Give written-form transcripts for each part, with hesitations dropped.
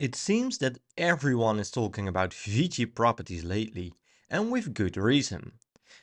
It seems that everyone is talking about VICI properties lately, and with good reason.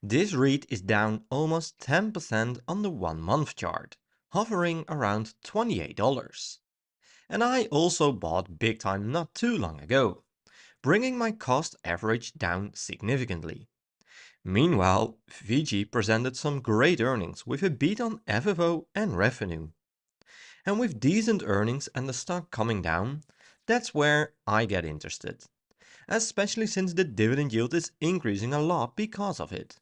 This REIT is down almost 10% on the 1 month chart, hovering around $28. And I also bought big time not too long ago, bringing my cost average down significantly. Meanwhile, VICI presented some great earnings with a beat on FFO and revenue. And with decent earnings and the stock coming down, that's where I get interested, especially since the dividend yield is increasing a lot because of it.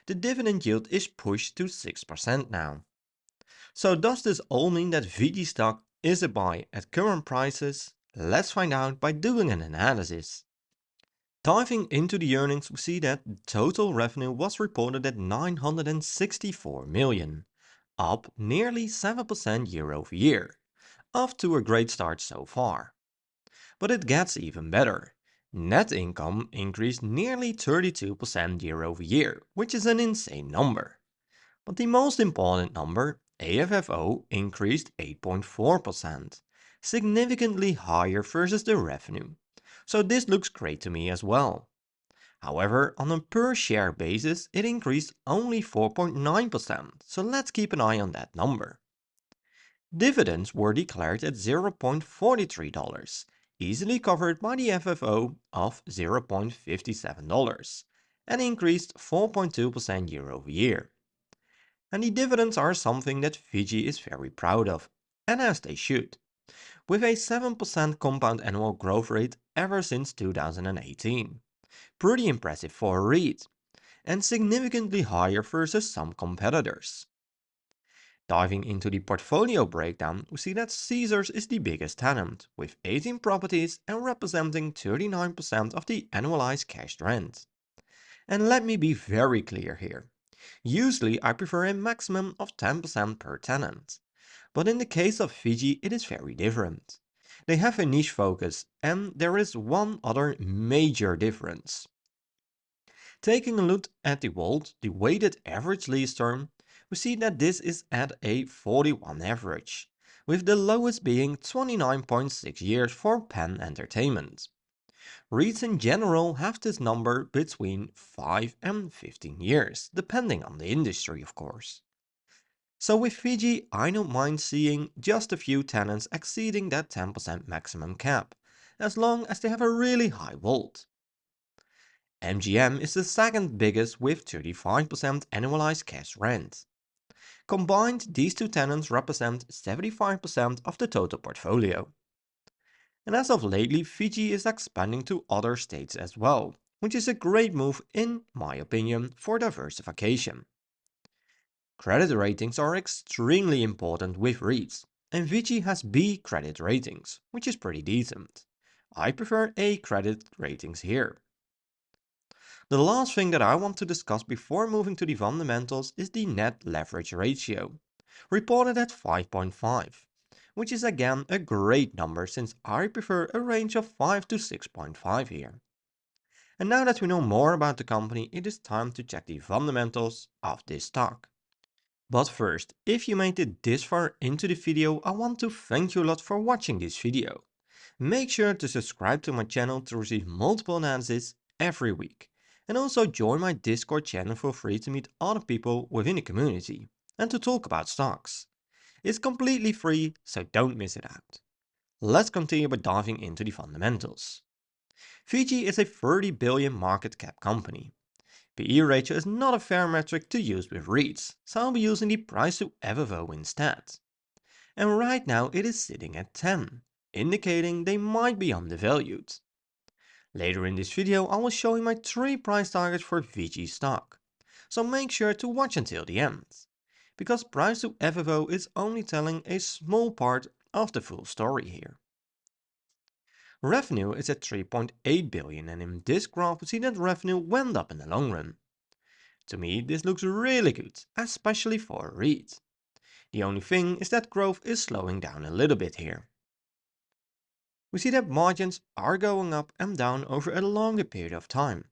The dividend yield is pushed to 6% now. So does this all mean that VICI stock is a buy at current prices? Let's find out by doing an analysis. Diving into the earnings, we see that total revenue was reported at 964 million, up nearly 7% year over year. Off to a great start so far. But it gets even better. Net income increased nearly 32% year over year, which is an insane number. But the most important number, AFFO, increased 8.4%, significantly higher versus the revenue. So this looks great to me as well. However, on a per share basis, it increased only 4.9%, so let's keep an eye on that number. Dividends were declared at $0.43, easily covered by the FFO of $0.57, and increased 4.2% year over year. And the dividends are something that VICI is very proud of, and as they should, with a 7% compound annual growth rate ever since 2018. Pretty impressive for a REIT, and significantly higher versus some competitors. Diving into the portfolio breakdown, we see that Caesars is the biggest tenant, with 18 properties and representing 39% of the annualized cash rent. And let me be very clear here. Usually I prefer a maximum of 10% per tenant. But in the case of VICI, it is very different. They have a niche focus, and there is one other major difference. Taking a look at the WALT, the weighted average lease term, we see that this is at a 41 average, with the lowest being 29.6 years for Penn Entertainment. REITs in general have this number between 5 and 15 years, depending on the industry of course. So with VICI, I don't mind seeing just a few tenants exceeding that 10% maximum cap, as long as they have a really high WALT. MGM is the second biggest with 35% annualized cash rent. Combined, these two tenants represent 75% of the total portfolio. And as of lately, Fiji is expanding to other states as well, which is a great move in my opinion for diversification. Credit ratings are extremely important with REITs, and Fiji has B credit ratings, which is pretty decent. I prefer A credit ratings here. The last thing that I want to discuss before moving to the fundamentals is the net leverage ratio, reported at 5.5, which is again a great number since I prefer a range of 5 to 6.5 here. And now that we know more about the company, it is time to check the fundamentals of this stock. But first, if you made it this far into the video, I want to thank you a lot for watching this video. Make sure to subscribe to my channel to receive multiple analyses every week. And also join my Discord channel for free to meet other people within the community and to talk about stocks. It's completely free, so don't miss it out. Let's continue by diving into the fundamentals. VICI is a 30 billion market cap company. PE ratio is not a fair metric to use with REITs, so I'll be using the price to FFO instead. And right now it is sitting at 10, indicating they might be undervalued. Later in this video I will show you my 3 price targets for VICI stock, so make sure to watch until the end, because price to FFO is only telling a small part of the full story here. Revenue is at 3.8 billion and in this graph we see that revenue went up in the long run. To me this looks really good, especially for a REIT. The only thing is that growth is slowing down a little bit here. We see that margins are going up and down over a longer period of time.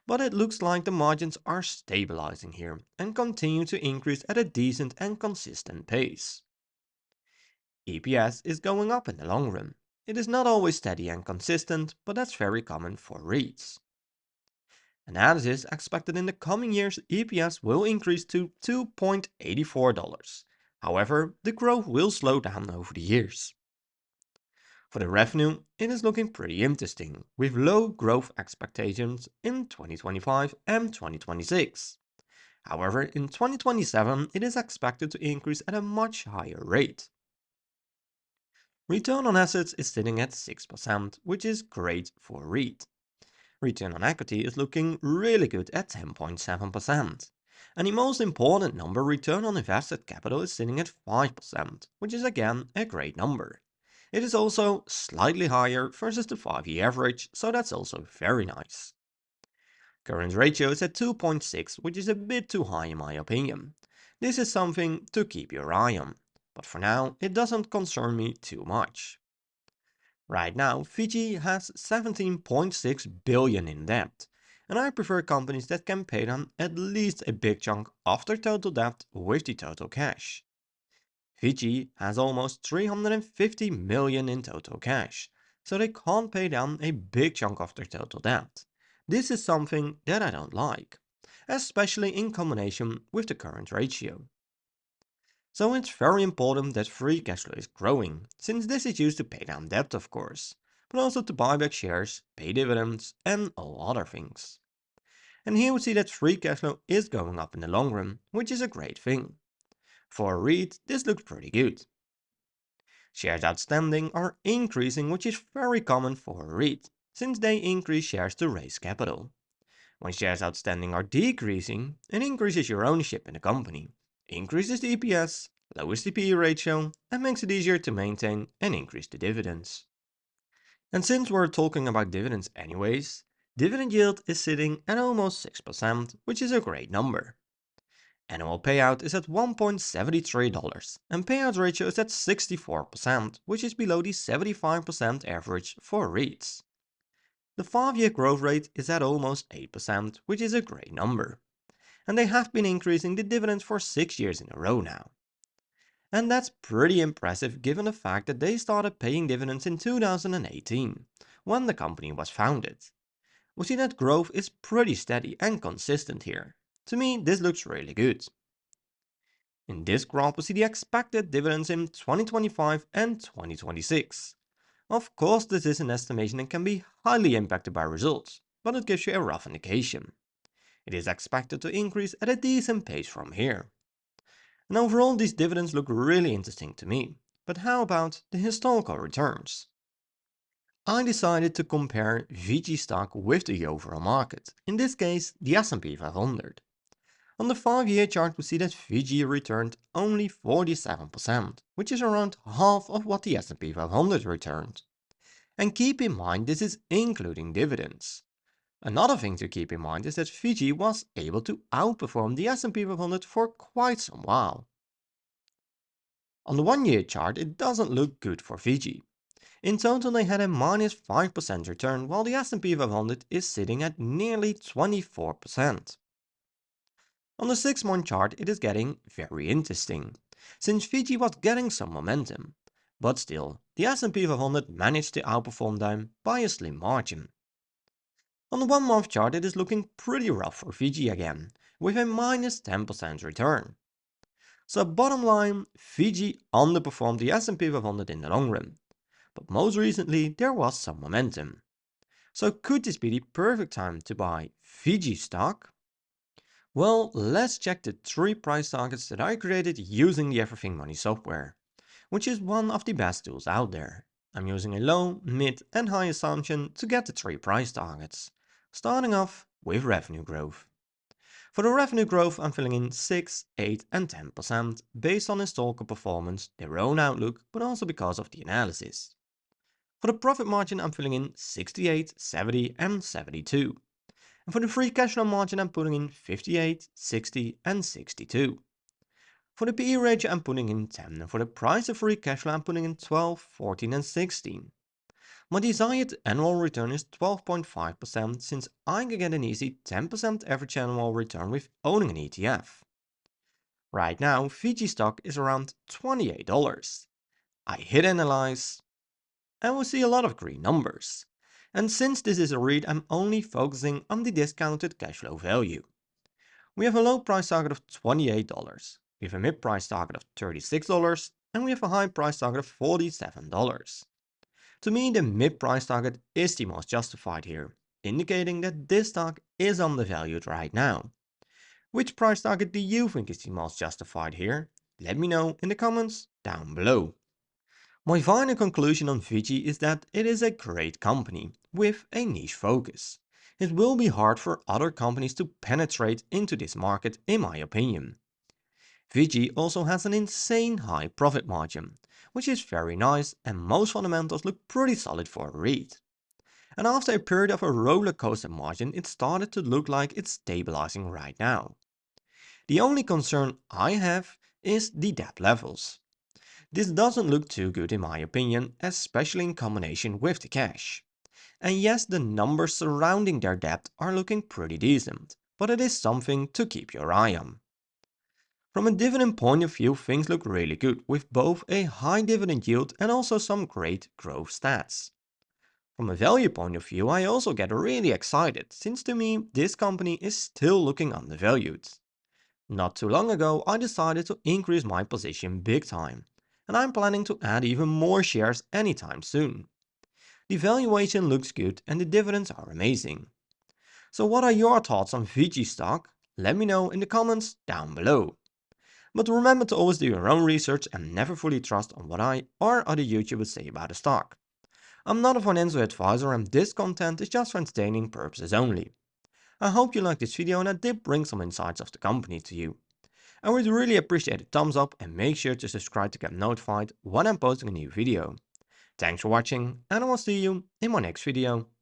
But it looks like the margins are stabilizing here and continue to increase at a decent and consistent pace. EPS is going up in the long run, It is not always steady and consistent, but that's very common for REITs. Analysis expected in the coming years EPS will increase to $2.84. However, the growth will slow down over the years. For the revenue, it is looking pretty interesting, with low growth expectations in 2025 and 2026. However, in 2027, it is expected to increase at a much higher rate. Return on assets is sitting at 6%, which is great for REIT. Return on equity is looking really good at 10.7%. And the most important number, return on invested capital, is sitting at 5%, which is again a great number. It is also slightly higher versus the 5-year average, so that's also very nice. Current ratio is at 2.6, which is a bit too high in my opinion. This is something to keep your eye on, but for now it doesn't concern me too much. Right now, VICI has 17.6 billion in debt, and I prefer companies that can pay down at least a big chunk of their total debt with the total cash. VICI has almost 350 million in total cash, so they can't pay down a big chunk of their total debt. This is something that I don't like, especially in combination with the current ratio. So it's very important that free cash flow is growing, since this is used to pay down debt of course, but also to buy back shares, pay dividends and all other things. And here we see that free cash flow is going up in the long run, which is a great thing. For a REIT, this looks pretty good. Shares outstanding are increasing, which is very common for a REIT, since they increase shares to raise capital. When shares outstanding are decreasing, it increases your ownership in the company, increases the EPS, lowers the PE ratio, and makes it easier to maintain and increase the dividends. And since we're talking about dividends anyways, dividend yield is sitting at almost 6%, which is a great number. Annual payout is at $1.73 and payout ratio is at 64%, which is below the 75% average for REITs. The 5-year growth rate is at almost 8%, which is a great number. And they have been increasing the dividends for 6 years in a row now. And that's pretty impressive given the fact that they started paying dividends in 2018, when the company was founded. We see that growth is pretty steady and consistent here. To me, this looks really good. In this graph, we see the expected dividends in 2025 and 2026. Of course, this is an estimation and can be highly impacted by results, but it gives you a rough indication. It is expected to increase at a decent pace from here. And overall, these dividends look really interesting to me. But how about the historical returns? I decided to compare VICI stock with the overall market, in this case the S&P 500. On the 5-year chart we see that VICI returned only 47%, which is around half of what the S&P 500 returned. And keep in mind this is including dividends. Another thing to keep in mind is that VICI was able to outperform the S&P 500 for quite some while. On the 1-year chart it doesn't look good for VICI. In total they had a minus 5% return while the S&P 500 is sitting at nearly 24%. On the 6-month chart it is getting very interesting, since VICI was getting some momentum. But still, the S&P 500 managed to outperform them by a slim margin. On the 1-month chart it is looking pretty rough for VICI again, with a minus 10% return. So bottom line, VICI underperformed the S&P 500 in the long run, but most recently there was some momentum. So could this be the perfect time to buy VICI stock? Well, let's check the 3 price targets that I created using the Everything Money software, which is one of the best tools out there. I'm using a low, mid and high assumption to get the 3 price targets, starting off with revenue growth. For the revenue growth I'm filling in 6, 8 and 10% based on historical performance, their own outlook, but also because of the analysis. For the profit margin I'm filling in 68, 70 and 72. And for the free cash flow margin I'm putting in 58, 60 and 62. For the PE ratio I'm putting in 10 and for the price of free cash flow I'm putting in 12, 14 and 16. My desired annual return is 12.5% since I can get an easy 10% average annual return with owning an ETF. Right now VICI stock is around $28. I hit analyze and we see a lot of green numbers. And since this is a REIT, I'm only focusing on the discounted cash flow value. We have a low price target of $28, we have a mid price target of $36, and we have a high price target of $47. To me, the mid price target is the most justified here, indicating that this stock is undervalued right now. Which price target do you think is the most justified here? Let me know in the comments down below. My final conclusion on VICI is that it is a great company with a niche focus. It will be hard for other companies to penetrate into this market in my opinion. VICI also has an insane high profit margin, which is very nice and most fundamentals look pretty solid for a REIT. And after a period of a roller coaster margin, it started to look like it's stabilizing right now. The only concern I have is the debt levels. This doesn't look too good in my opinion, especially in combination with the cash. And yes, the numbers surrounding their debt are looking pretty decent, but it is something to keep your eye on. From a dividend point of view, things look really good with both a high dividend yield and also some great growth stats. From a value point of view, I also get really excited since to me this company is still looking undervalued. Not too long ago, I decided to increase my position big time, and I'm planning to add even more shares anytime soon. The valuation looks good and the dividends are amazing. So what are your thoughts on VICI stock? Let me know in the comments down below. But remember to always do your own research and never fully trust on what I or other YouTubers say about a stock. I'm not a financial advisor and this content is just for entertaining purposes only. I hope you liked this video and I did bring some insights of the company to you. I would really appreciate a thumbs up and make sure to subscribe to get notified when I'm posting a new video. Thanks for watching and I will see you in my next video.